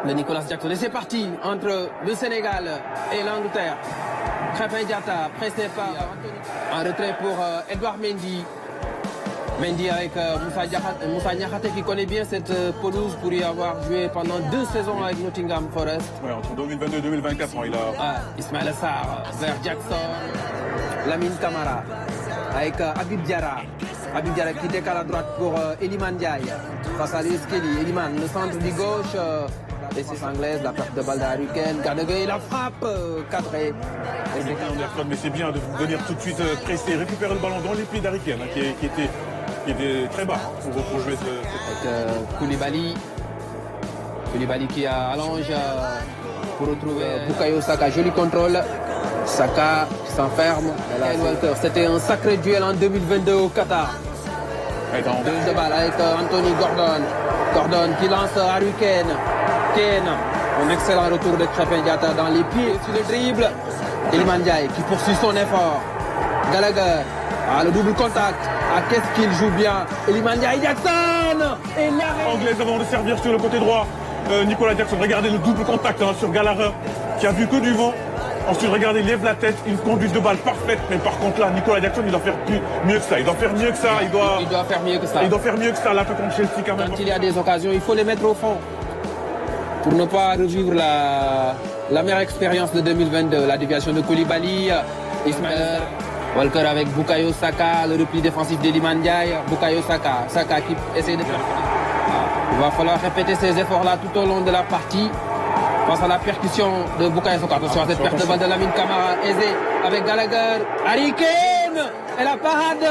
de Nicolas Jackson. Et c'est parti entre le Sénégal et l'Angleterre. Krépin Diatta, pressé par en retrait pour Edouard Mendy. Mendy avec Moussa Niakhaté qui connaît bien cette pelouse pour y avoir joué pendant 2 saisons avec Nottingham Forest. Ouais, entre 2022 et 2024, il a... Ismaïla Sarr vers Jackson. Lamine Camara avec Habib Diarra. Habib Diarra qui décale à droite pour Iliman Ndiaye. Face à Lewis Kelly. Iliman, le centre du gauche. Et c'est anglaise, la perte de balle d'Harry Kane. Gallagher, la frappe cadrée. Mais c'est bien de venir tout de suite presser, récupérer le ballon dans les pieds d'Harry Kane, qui était très bas pour jouer ce... Avec Koulibaly. Koulibaly qui allonge pour retrouver Bukayo Saka. Joli contrôle. Saka qui s'enferme. C'était un sacré duel en 2022 au Qatar. Deux de balle avec Anthony Gordon. Gordon qui lance Harry Kane. Kane. Un excellent retour de Krépin Diatta dans les pieds sur le dribble. Iliman Ndiaye qui poursuit son effort. Gallagher. Le double contact. Qu'est-ce qu'il joue bien. Iliman Ndiaye, Jackson. Et l'arrêt. Anglais avant de servir sur le côté droit. Nicolas Jackson, regardez le double contact sur Gallagher qui a vu que du vent. Ensuite, regardez, il lève la tête, une conduite de balle parfaite. Mais par contre là, Nicolas Jackson, il doit faire mieux que ça. Il doit faire mieux que ça. Il doit faire mieux que ça. Il doit faire mieux que ça là contre Chelsea quand même. Quand il y a des occasions, il faut les mettre au fond. Pour ne pas revivre la meilleure expérience de 2022. La déviation de Koulibaly, Ismaël Walker avec Bukayo Saka, le repli défensif d'Iliman Ndiaye, Bukayo Saka. Saka qui essaie de faire. Il va falloir répéter ces efforts-là tout au long de la partie. Face à la percussion de Bukayo Saka. Attention à cette perte de balle de Lamine Camara, aisée avec Gallagher. Harry Kane et la parade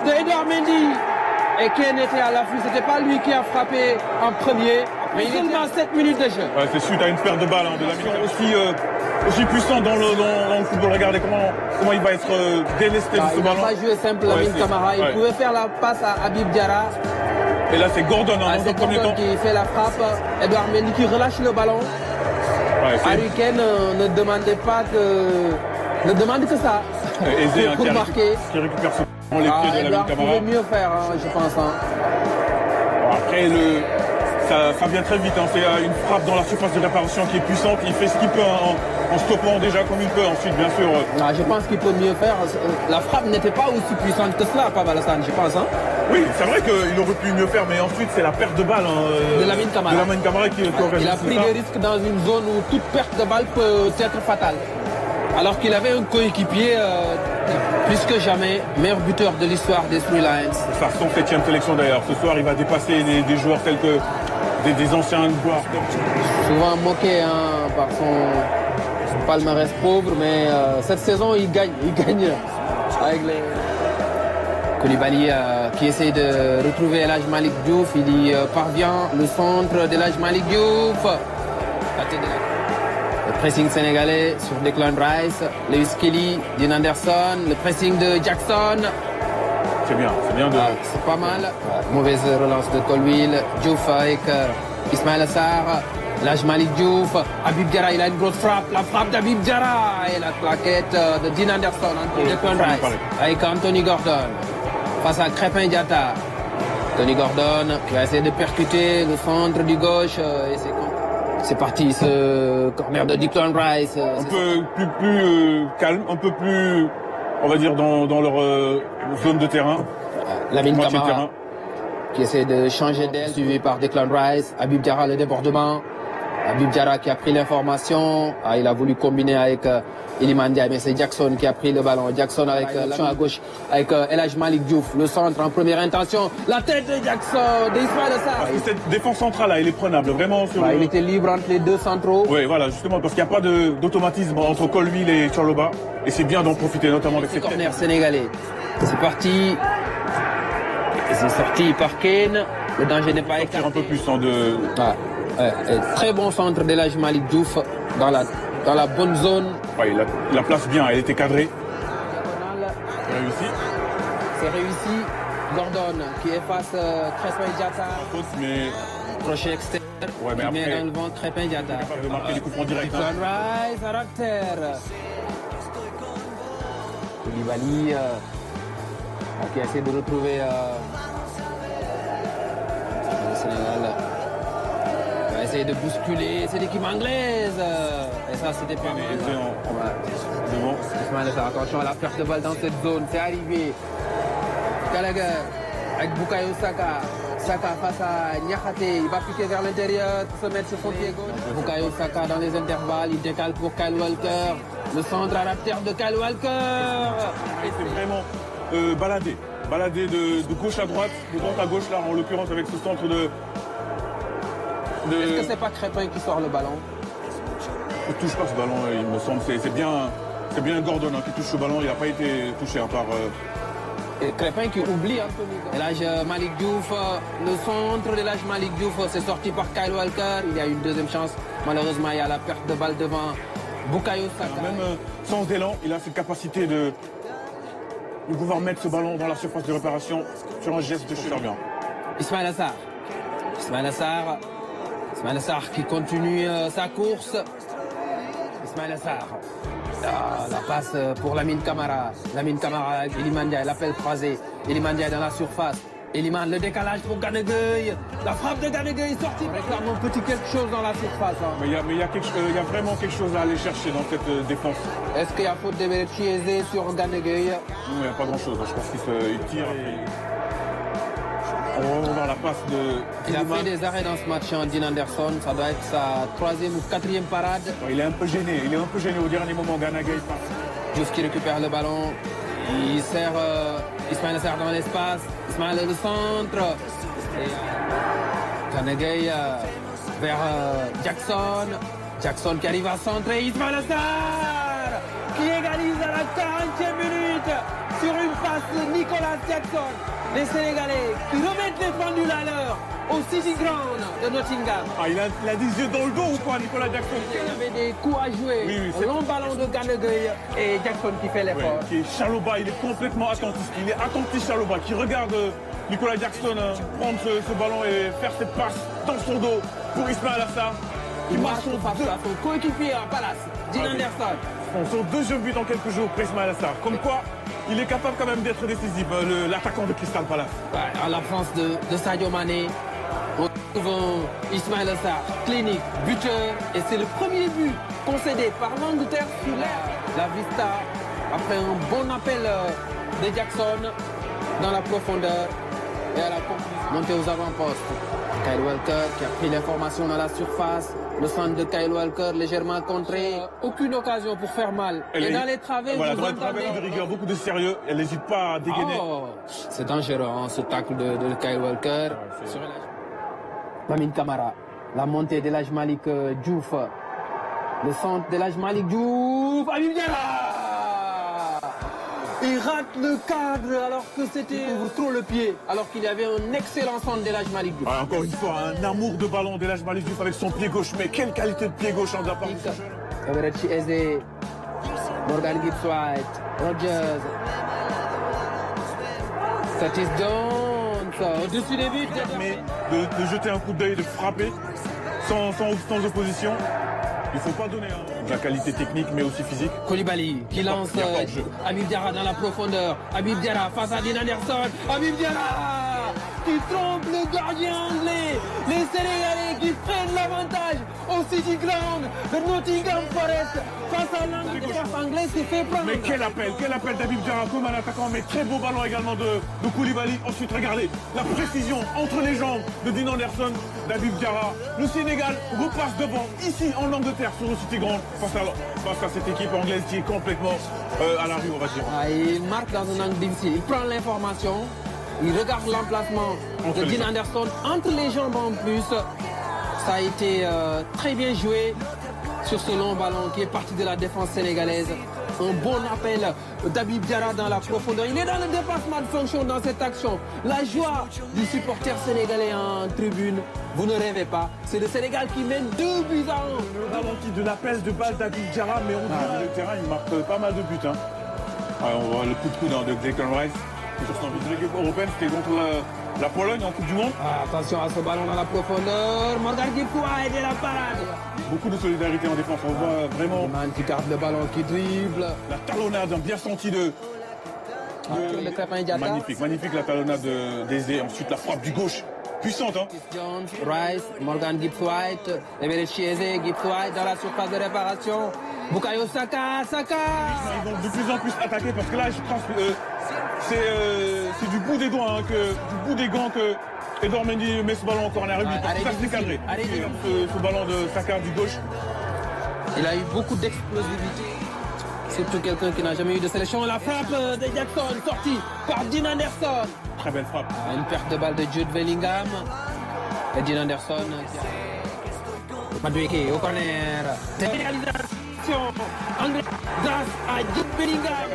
de Edouard Mendy. Et Kane était à l'affût, c'était pas lui qui a frappé en premier. Mais il seulement 7 minutes de jeu. Ouais, c'est suite à une perte de balle de Lamine Camara. Aussi puissant dans le football. Regardez comment il va être délesté de ce ballon. Il n'a pas joué simple Lamine Camara. Il pouvait faire la passe à Habib Diarra. Et là c'est Gordon dans le premier temps qui fait la frappe. Edouard Mendy qui relâche le ballon. Harry Kane ne demandait pas que... Ne demande que ça. Aisé, pour marquer. Qui récupère les pieds de Lamine Camara. Il pouvait mieux faire, je pense. Après, ça vient très vite. C'est une frappe dans la surface de réparation qui est puissante. Il fait ce qu'il peut en stoppant déjà comme il peut. Ensuite, bien sûr. Je pense qu'il peut mieux faire. La frappe n'était pas aussi puissante que cela, Pape Alassane, je pense. Oui, c'est vrai qu'il aurait pu mieux faire, mais ensuite, c'est la perte de balle de Lamine Camara qui il a pris des risques dans une zone où toute perte de balle peut être fatale. Alors qu'il avait un coéquipier plus que jamais, meilleur buteur de l'histoire des Three Lions. C'est sa 107e sélection d'ailleurs. Ce soir, il va dépasser des joueurs tels que des anciens joueurs. Souvent moqué par son palmarès pauvre, mais cette saison, il gagne avec les... Koulibaly qui essaie de retrouver El Hadji Malick Diouf. Il y parvient, le centre d'El Hadji Malick Diouf. Le pressing sénégalais sur Declan Rice, Lewis Kelly, Dean Anderson, le pressing de Jackson. C'est bien de... c'est pas mal. Mauvaise relance de Colwill. Diouf avec Ismaïla Sarr, El Hadji Malick Diouf. Habib Diarra, il a une grosse frappe. La frappe d'Habib Diarra et la plaquette de Dean Anderson entre Declan Rice avec Anthony Gordon. Face à Krépin Diatta. Tony Gordon qui va essayer de percuter le centre du gauche. Et c'est parti, ce corner de Declan Rice. Un peu plus calme, un peu plus, on va dire, dans leur zone de terrain. Lamine Camara qui essaie de changer d'aile, suivi par Declan Rice. Habib Diarra, le débordement. Habib Diarra qui a pris l'information. Il a voulu combiner avec Iliman Ndiaye, mais c'est Jackson qui a pris le ballon. Jackson avec l'action à gauche avec El Hadji Malick Diouf. Le centre en première intention. La tête de Jackson, d'Ismaïla Sarr. Parce que cette défense centrale là, elle est prenable vraiment. Il était libre entre les deux centraux. Oui, voilà, justement, parce qu'il n'y a pas d'automatisme entre Colwill et Tcholoba. Et c'est bien d'en profiter, notamment avec ces corners sénégalais. C'est parti. C'est sorti par Kane. Le danger n'est pas écarté. Un peu plus très bon centre d'El Hadji Malick Diouf dans la bonne zone. Ouais, il la place bien, elle était cadrée. C'est réussi. Gordon qui efface Krépin Diatta. Crochet externe. Ouais, mais qui met dans le ventre Krépin Diatta. Capable de marquer des coups en direct. Declan Rice, caractère. Koulibaly qui essaie de retrouver le Sénégal. essayer de bousculer cette équipe anglaise. Et ça, c'était pas mal. Devant. Ismaïla Sarr, attention à la perte de balle dans cette zone. C'est arrivé. Gallagher avec Bukayo Saka. Saka face à Niakhaté. Il va piquer vers l'intérieur pour se mettre sur son pied gauche. Bukayo Saka dans les intervalles. Il décale pour Kyle Walker. Le centre à la terre de Kyle Walker. Et c'est vraiment baladé de gauche à droite, de droite à gauche, là, en l'occurrence, avec ce centre de... Est-ce que c'est pas Crépin qui sort le ballon? Il touche pas ce ballon, il me semble. C'est bien Gordon qui touche ce ballon. Il n'a pas été touché par... Et Crépin qui oublie Anthony. Et l'âge Malick Diouf, le centre de l'âge Malick Diouf, c'est sorti par Kyle Walker. Il y a une deuxième chance. Malheureusement, il y a la perte de balle devant Bukayo Saka. Même sans élan, il a cette capacité de pouvoir mettre ce ballon dans la surface de réparation sur un geste de bien. Ismaïla Sarr. Ismaïla Sarr qui continue sa course. Ismaïla Sarr. La passe pour Lamine Camara. Lamine Camara, Iliman Ndiaye, l'appel croisé. Iliman Ndiaye dans la surface. Iliman, le décalage pour Gana Gueye. La frappe de Gana Gueye est sortie. Réclame un petit quelque chose dans la surface. Hein. Mais il y a vraiment quelque chose à aller chercher dans cette défense. Est-ce qu'il y a faute de Chiese sur Gana Gueye? Non, il n'y a pas grand-chose. Je pense qu'il tire et... On va voir la passe de... Il a fait des arrêts dans ce match, Dean Anderson. Ça doit être sa 3e ou 4e parade. Il est un peu gêné. Au dernier moment. Gana Gueye passe. Diouf qui récupère le ballon. Il sert Ismaïla Sarr dans l'espace. Ismaïla le centre. Et Gana Gueye vers Jackson. Jackson qui arrive à centrer. Ismaïla Sarr qui égalise à la 40e minute sur une passe de Nicolas Jackson. Les Sénégalais qui remettent les pendules à l'heure au City Ground de Nottingham. Il a des yeux dans le dos ou quoi, Nicolas Jackson? Il y avait des coups à jouer. Oui, long ballon de Gana Gueye et Jackson qui fait l'effort. Qui est Chaloba, il est complètement attentif. Il est attentif, Chaloba, qui regarde Nicolas Jackson prendre ce ballon et faire cette passe dans son dos pour Ismaïla Sarr. Qui marche son coéquipier à Palace, Dean Anderson. Son deuxième but en quelques jours pour Ismaïla Sarr. Comme quoi, il est capable quand même d'être décisif, l'attaquant de Crystal Palace. À l'absence de Sadio Mané, on trouve Ismaïla Sarr, clinique, buteur. Et c'est le premier but concédé par l'Angleterre sur la Vista. Après un bon appel de Jackson dans la profondeur et à la conclusion. Monté aux avant-postes. Kyle Walker qui a pris l'information dans la surface. Le centre de Kyle Walker légèrement contré. Aucune occasion pour faire mal. Et dans les travers, voilà, dans les travers, de rigueur, beaucoup de sérieux. Elle n'hésite pas à dégainer. C'est dangereux, hein, ce tacle de Kyle Walker. Lamine Camara. La montée de l'âge Malick Diouf. Le centre de l'âge Malick Diouf. Habib Diarra. Il rate le cadre alors que c'était... Il ouvre trop le pied. Alors qu'il y avait un excellent centre de l'âge Malick Diouf. Encore une fois, un amour de ballon de l'âge Malick Diouf avec son pied gauche. Mais quelle qualité de pied gauche en la part. Everett Eze, Morgan Gibbs-White, Rogers. Curtis Jones, au-dessus des buts. Mais de jeter un coup d'œil, de frapper sans opposition. Il ne faut pas donner de la qualité technique mais aussi physique. Koulibaly qui lance Habib Diarra dans la profondeur. Habib Diarra face à Dean Anderson. Habib Diarra qui trompe le gardien anglais. Les Sénégalais qui prennent l'avantage au City Ground de Nottingham Forest. Face à l'angle défense anglais s'est fait prendre. Mais quel appel d'Habib Diarra comme un attaquant, mais très beau ballon également de Koulibaly. Ensuite, regardez la précision entre les jambes de Dean Anderson, d'Habib Diarra. Le Sénégal repasse devant, ici en Angleterre, sur le City Ground, face à cette équipe anglaise qui est complètement à la rue, on va dire. Il marque dans un angle difficile, il prend l'information, il regarde l'emplacement de Dean Anderson entre les jambes en plus. Ça a été très bien joué sur ce long ballon qui est parti de la défense sénégalaise. Un bon appel d'Habib Diarra dans la profondeur. Il est dans le dépassement de fonction dans cette action. La joie du supporter sénégalais en tribune. Vous ne rêvez pas. C'est le Sénégal qui mène 2 buts à 1. Le ralenti de l'appel de balle d'Habib Diarra, mais on dirait le terrain, il marque pas mal de buts. Hein. On voit le coup de coude de Declan Rice. Sur son but de l'équipe européenne, c'était contre la Pologne en Coupe du Monde. Attention à ce ballon dans la profondeur. Morgan Gibbs-White et la parade. Beaucoup de solidarité en défense. On voit vraiment... Man qui garde le ballon, qui dribble. La talonnade bien sentie de Crépin Diatta. Magnifique la talonnade d'Eze. Ensuite, la frappe du gauche puissante. Hein. Jones, Rice, Morgan Gibbs-White, Emile Chieze, Gibbs-White dans la surface de réparation. Bukayo Saka, Saka. Ils vont de plus en plus attaquer parce que là, je pense que c'est du bout des doigts, hein, du bout des gants que Edouard Mendy met ce ballon en corner. Parce que ça, c'est cadré. Ce ballon de Saka du gauche. Il a eu beaucoup d'explosivité. Surtout quelqu'un qui n'a jamais eu de sélection. La frappe de Jackson, sortie par Dean Anderson. Très belle frappe. Une perte de balle de Jude Bellingham. Et Dean Anderson. Madueke au corner. Réalisation. Anglais grâce à Jude Bellingham.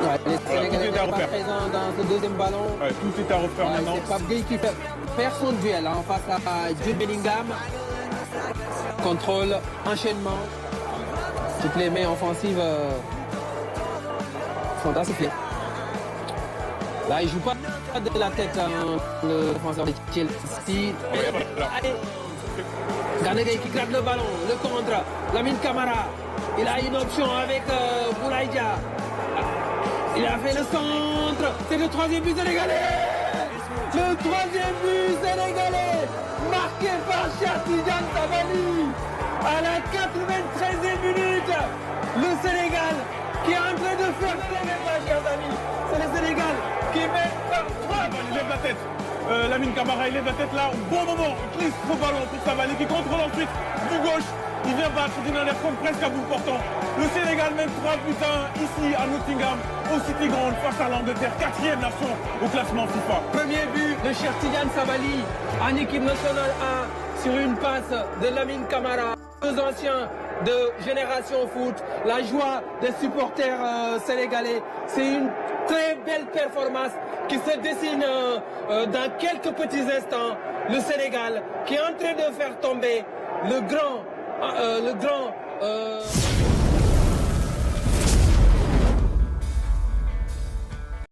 Ouais, les Sénégalais n'étaient pas présents dans ce deuxième ballon. Ouais, tout est à refaire maintenant. C'est Pape Gueye qui perd son duel hein, face à Jude Bellingham. Contrôle, enchaînement. Toutes les mains offensives sont assouplées. Là, il ne joue pas de la tête le défenseur de Chelsea. Allez, Ganegay qui gratte le ballon, le contre. Lamine Camara, il a une option avec Boulaïdia. Il a fait le centre. C'est le troisième but sénégalais. Le troisième but sénégalais. Marqué par Tidiane Sabaly. À la 93e minute, le Sénégal qui est en train de faire les chers amis. C'est le Sénégal qui met par 3. Il lève la tête. Lamine Camara, il lève la tête là. Au bon moment. Il glisse le ballon pour Sabaly qui contrôle ensuite du gauche. Il vient battre Dean Anderson presque à bout portant. Le Sénégal mène 3 buts à 1 ici à Nottingham, au City Ground, face à l'Angleterre, 4e nation au classement FIFA. Premier but de Tidiane Sabaly en équipe nationale 1 sur une passe de Lamine Camara. Deux anciens de Génération Foot, la joie des supporters sénégalais. C'est une très belle performance qui se dessine dans quelques petits instants. Le Sénégal qui est en train de faire tomber le grand